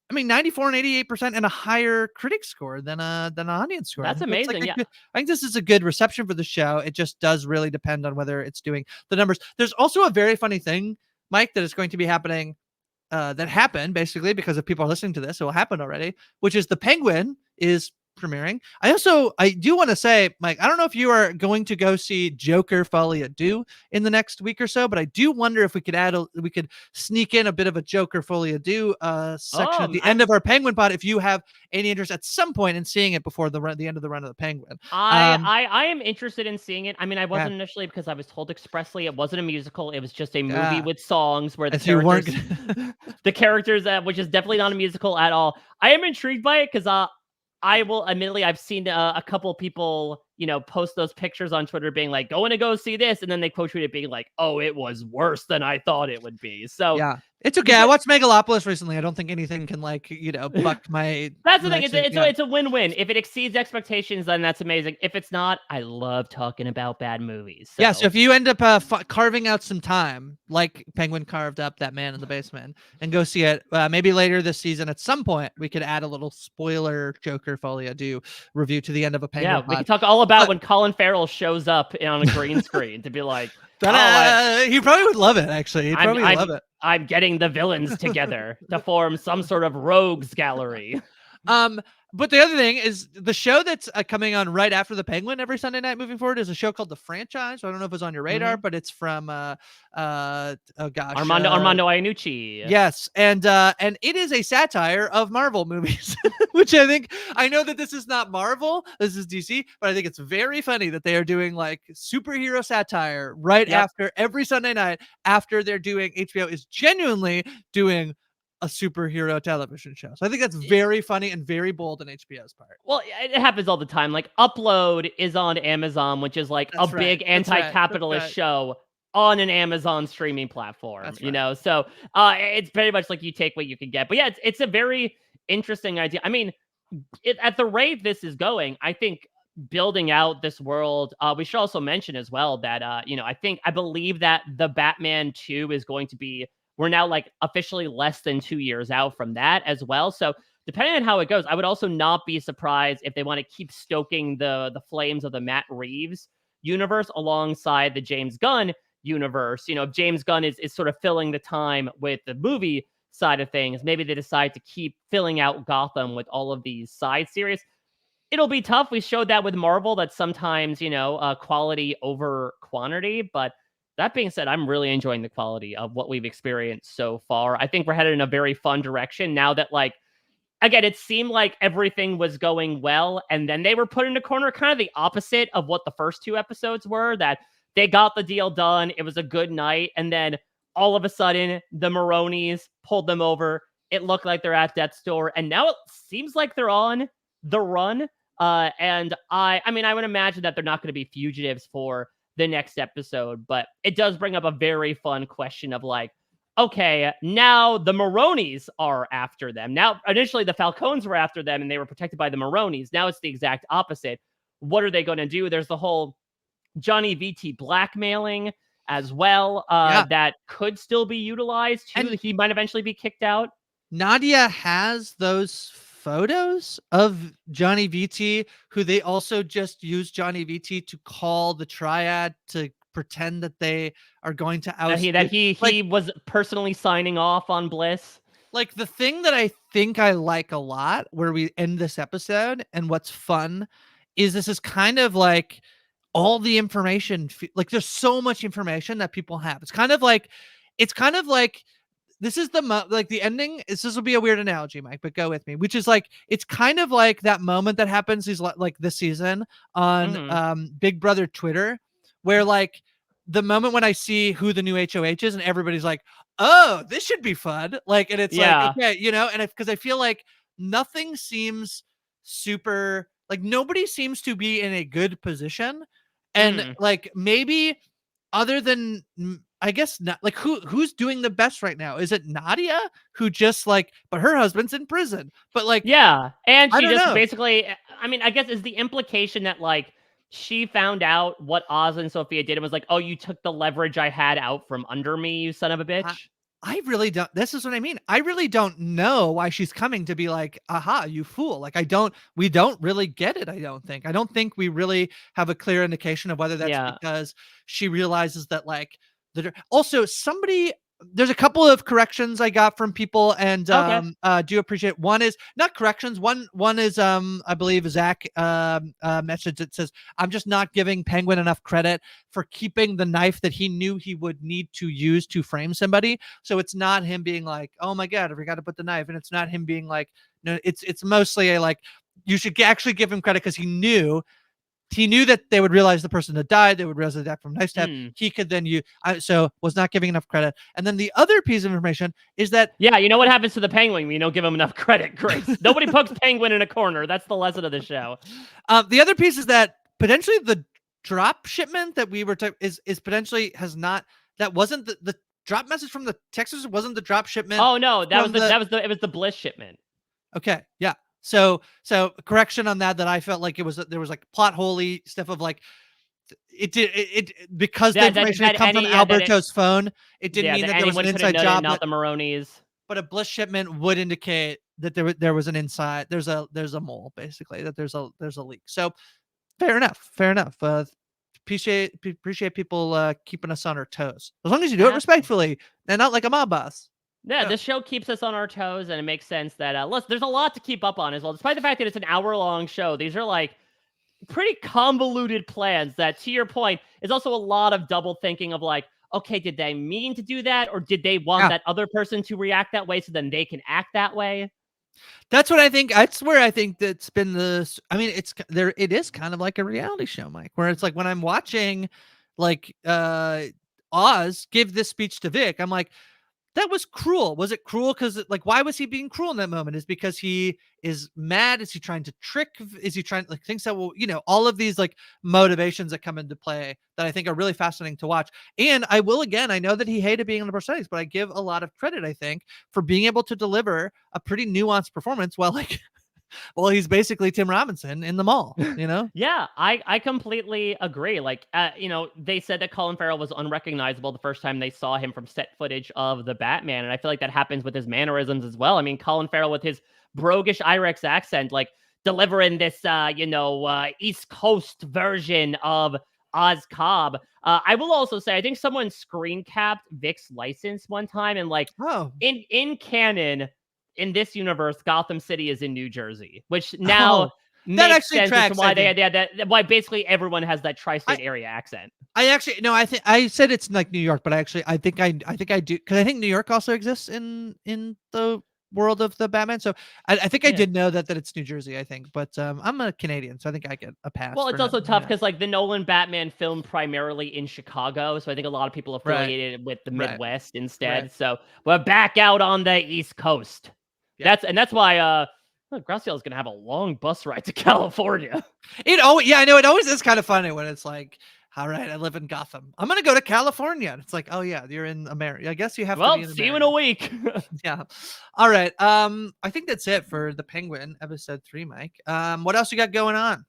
I mean, 94 and 88% and a higher critic score than an audience score. That's amazing. I think this is a good reception for the show. It just does really depend on whether it's doing the numbers. There's also a very funny thing, Mike, that is going to be happening that happened basically because if people are listening to this, it will happen already, which is the Penguin is premiering. I do want to say, Mike, I don't know if you are going to go see Joker Folie à Deux in the next week or so, but I do wonder if we could sneak in a bit of a Joker Folie à Deux section at the end of our Penguin pod if you have any interest at some point in seeing it before the end of the run of the Penguin. I am interested in seeing it. I mean, I wasn't initially because I was told expressly it wasn't a musical. It was just a movie with songs where the characters, which is definitely not a musical at all. I am intrigued by it because I will admittedly, I've seen a couple people, post those pictures on Twitter being like, going to go see this. And then they quote tweet it being like, oh, it was worse than I thought it would be. So yeah, it's okay. I watched Megalopolis recently. I don't think anything can buck my. That's the thing. It's a win-win. If it exceeds expectations, then that's amazing. If it's not, I love talking about bad movies. So. Yeah. So if you end up carving out some time, like Penguin carved up that man in the basement, and go see it, maybe later this season at some point, we could add a little spoiler Joker Folie à Deux review to the end of a Penguin. Yeah, we can talk all about when Colin Farrell shows up on a green screen to be like, he probably would love it. Actually, he'd probably love it. I'm getting the villains together to form some sort of rogues gallery. But the other thing is the show that's coming on right after the Penguin every Sunday night moving forward is a show called The Franchise. I don't know if it's on your radar, but it's from Armando Iannucci. Yes, and it is a satire of Marvel movies, which I know that this is not Marvel, this is DC, but I think it's very funny that they are doing like superhero satire right after every Sunday night after they're doing HBO is genuinely doing a superhero television show. So I think that's very funny and very bold on HBO's part. Well, it happens all the time. Like Upload is on Amazon, which is like big anti-capitalist show on an Amazon streaming platform, So it's very much like you take what you can get. But yeah, it's a very interesting idea. I mean, at the rate this is going, I think building out this world, we should also mention as well that, I believe that the Batman 2 is going to be, we're now like officially less than 2 years out from that as well. So depending on how it goes, I would also not be surprised if they want to keep stoking the flames of the Matt Reeves universe alongside the James Gunn universe. If James Gunn is sort of filling the time with the movie side of things, maybe they decide to keep filling out Gotham with all of these side series. It'll be tough. We showed that with Marvel, that sometimes, quality over quantity, but that being said, I'm really enjoying the quality of what we've experienced so far. I think we're headed in a very fun direction now that, like, again, it seemed like everything was going well, and then they were put in a corner, kind of the opposite of what the first 2 episodes were, that they got the deal done. It was a good night. And then all of a sudden, the Maronis pulled them over. It looked like they're at death's door. And now it seems like they're on the run. And I mean, I would imagine that they're not going to be fugitives for the next episode, but it does bring up a very fun question of like, okay, now the Maronis are after them. Now, initially the Falcones were after them and they were protected by the Maronis. Now it's the exact opposite. What are they going to do? There's the whole Johnny VT blackmailing as well, that could still be utilized too. And he might eventually be kicked out. Nadia has those photos of Johnny VT, who they also just used Johnny VT to call the Triad to pretend that they are going to oust. He was personally signing off on Bliss. Like, the thing that I think I like a lot where we end this episode and what's fun is this is kind of like all the information, like there's so much information that people have. It's kind of like this is the ending. This will be a weird analogy, Mike, but go with me. Which is like, it's kind of like that moment that happens like this season on Big Brother Twitter, where like the moment when I see who the new HOH is and everybody's like, oh, this should be fun. Like, and it's like, okay, you know, and because I feel like nothing seems super, like nobody seems to be in a good position. And like, maybe other than, I guess not, like who's doing the best right now? Is it Nadia, who just like, but her husband's in prison, but like, yeah. And she just basically, I mean, I guess is the implication that like she found out what Oz and Sophia did and was like, oh, you took the leverage I had out from under me, you son of a bitch. I really don't. This is what I mean. I really don't know why she's coming to be like, aha, you fool. Like, we don't really get it. I don't think we really have a clear indication of whether that's because she realizes that like, also there's a couple of corrections I got from people and do appreciate. One is not corrections. One is I believe Zach message that says, I'm just not giving Penguin enough credit for keeping the knife that he knew he would need to use to frame somebody. So it's not him being like, oh my God, I forgot to put the knife. And it's not him being like, no, it's mostly a like, you should actually give him credit because he knew that they would realize the person had died. They would realize that from knife stab. He could then so was not giving enough credit. And then the other piece of information is that, you know what happens to the Penguin when you don't give him enough credit, Grace. Nobody puts Penguin in a corner. That's the lesson of the show. The other piece is that potentially the drop shipment that we were is potentially that wasn't the drop message from the Texas. Wasn't the drop shipment. Oh no, it was the Bliss shipment. Okay. Yeah. So correction on that I felt like there was like plot holy stuff of like it because the information had come from Alberto's phone. It didn't mean that there was an inside job, not the Maronis. But a Bliss shipment would indicate that there was an inside. There's a mole, basically, that there's a leak. So fair enough. Appreciate people keeping us on our toes, as long as you do it respectfully and not like a mob boss. Yeah, this show keeps us on our toes, and it makes sense that there's a lot to keep up on as well. Despite the fact that it's an hour-long show, these are like pretty convoluted plans that, to your point, is also a lot of double thinking of like, okay, did they mean to do that, or did they want that other person to react that way so then they can act that way? That's what I think. That's where I think that's been this. I mean, it is kind of like a reality show, Mike, where it's like when I'm watching like Oz give this speech to Vic, I'm like, that was cruel. Was it cruel? Because like, why was he being cruel in that moment? Is because he is mad? Is he trying to trick? Is he trying like things that will, all of these like motivations that come into play that I think are really fascinating to watch. And I know that he hated being in the prosthetics, but I give a lot of credit, I think, for being able to deliver a pretty nuanced performance while like, well, he's basically Tim Robinson in the mall, Yeah, I completely agree. Like, they said that Colin Farrell was unrecognizable the first time they saw him from set footage of the Batman. And I feel like that happens with his mannerisms as well. I mean, Colin Farrell with his broguish Irish accent, like delivering this, East Coast version of Oz Cobb. I will also say, I think someone screen capped Vic's license one time and like, in canon, in this universe, Gotham City is in New Jersey, which now makes sense as to why they had that. Why basically everyone has that tri-state area accent. I think I said it's like New York, but I think I do, because I think New York also exists in the world of the Batman. So I think I Yeah. did know that it's New Jersey, I think, but I'm a Canadian, so I think I get a pass Well, for it's also knowing tough that. because like the Nolan Batman filmed primarily in Chicago, so I think a lot of people Right, affiliated with the right, Midwest right. instead. So we're back out on the East Coast. Yeah. That's why Graciela is gonna have a long bus ride to California. Yeah, I know. It always is kind of funny when it's like, all right, I live in Gotham. I'm gonna go to California. And it's like, oh yeah, you're in America. I guess you have to be Well, in see you in America. a week. Yeah. All right. I think that's it for the Penguin episode 3, Mike. What else you got going on?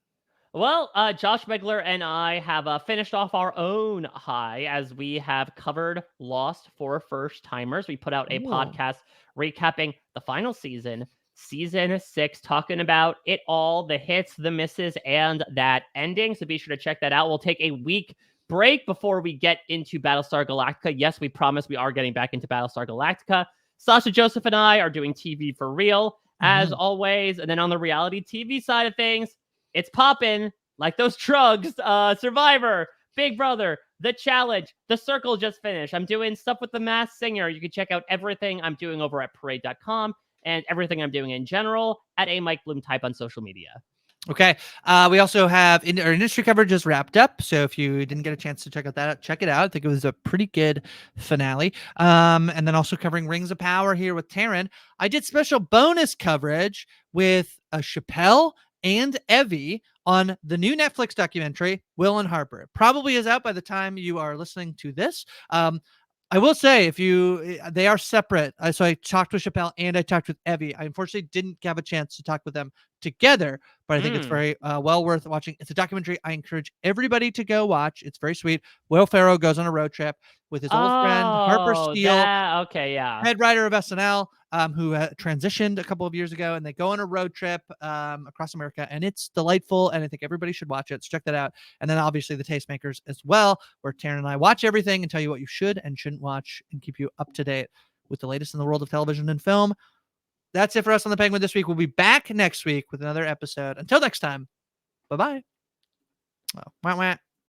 Well, Josh Megler and I have finished off our own high as we have covered Lost for first timers. We put out a Ooh. podcast recapping the final season 6, talking about it all, the hits, the misses, and that ending. So be sure to check that out. We'll take a week break before we get into Battlestar Galactica. Yes, we promise we are getting back into Battlestar Galactica. Sasha Joseph and I are doing TV for real, as Mhm. always. And then on the reality TV side of things, it's popping like those drugs. Survivor, Big Brother, The Challenge, The Circle just finished. I'm doing stuff with The Masked Singer. You can check out everything I'm doing over at parade.com and everything I'm doing in general at a Mike Bloom type on social media. Okay. We also have our industry coverage is wrapped up. So if you didn't get a chance to check out that, check it out. I think it was a pretty good finale. And then also covering Rings of Power here with Taryn. I did special bonus coverage with Chappelle and Evie on the new Netflix documentary, Will and Harper. It probably is out by the time you are listening to this. I will say, they are separate. So I talked with Chappelle and I talked with Evie. I unfortunately didn't have a chance to talk with them together, but I think it's very well worth watching. It's a documentary I encourage everybody to go watch. It's very sweet. Will Ferrell goes on a road trip with his old friend Harper Oh, Steele, that okay, yeah. head writer of SNL, who transitioned a couple of years ago, and they go on a road trip across America, and it's delightful, and I think everybody should watch it. So check that out. And then obviously the Tastemakers as well, where Taryn and I watch everything and tell you what you should and shouldn't watch and keep you up to date with the latest in the world of television and film. That's it for us on the Penguin this week. We'll be back next week with another episode. Until next time, bye-bye. Oh, wah, wah.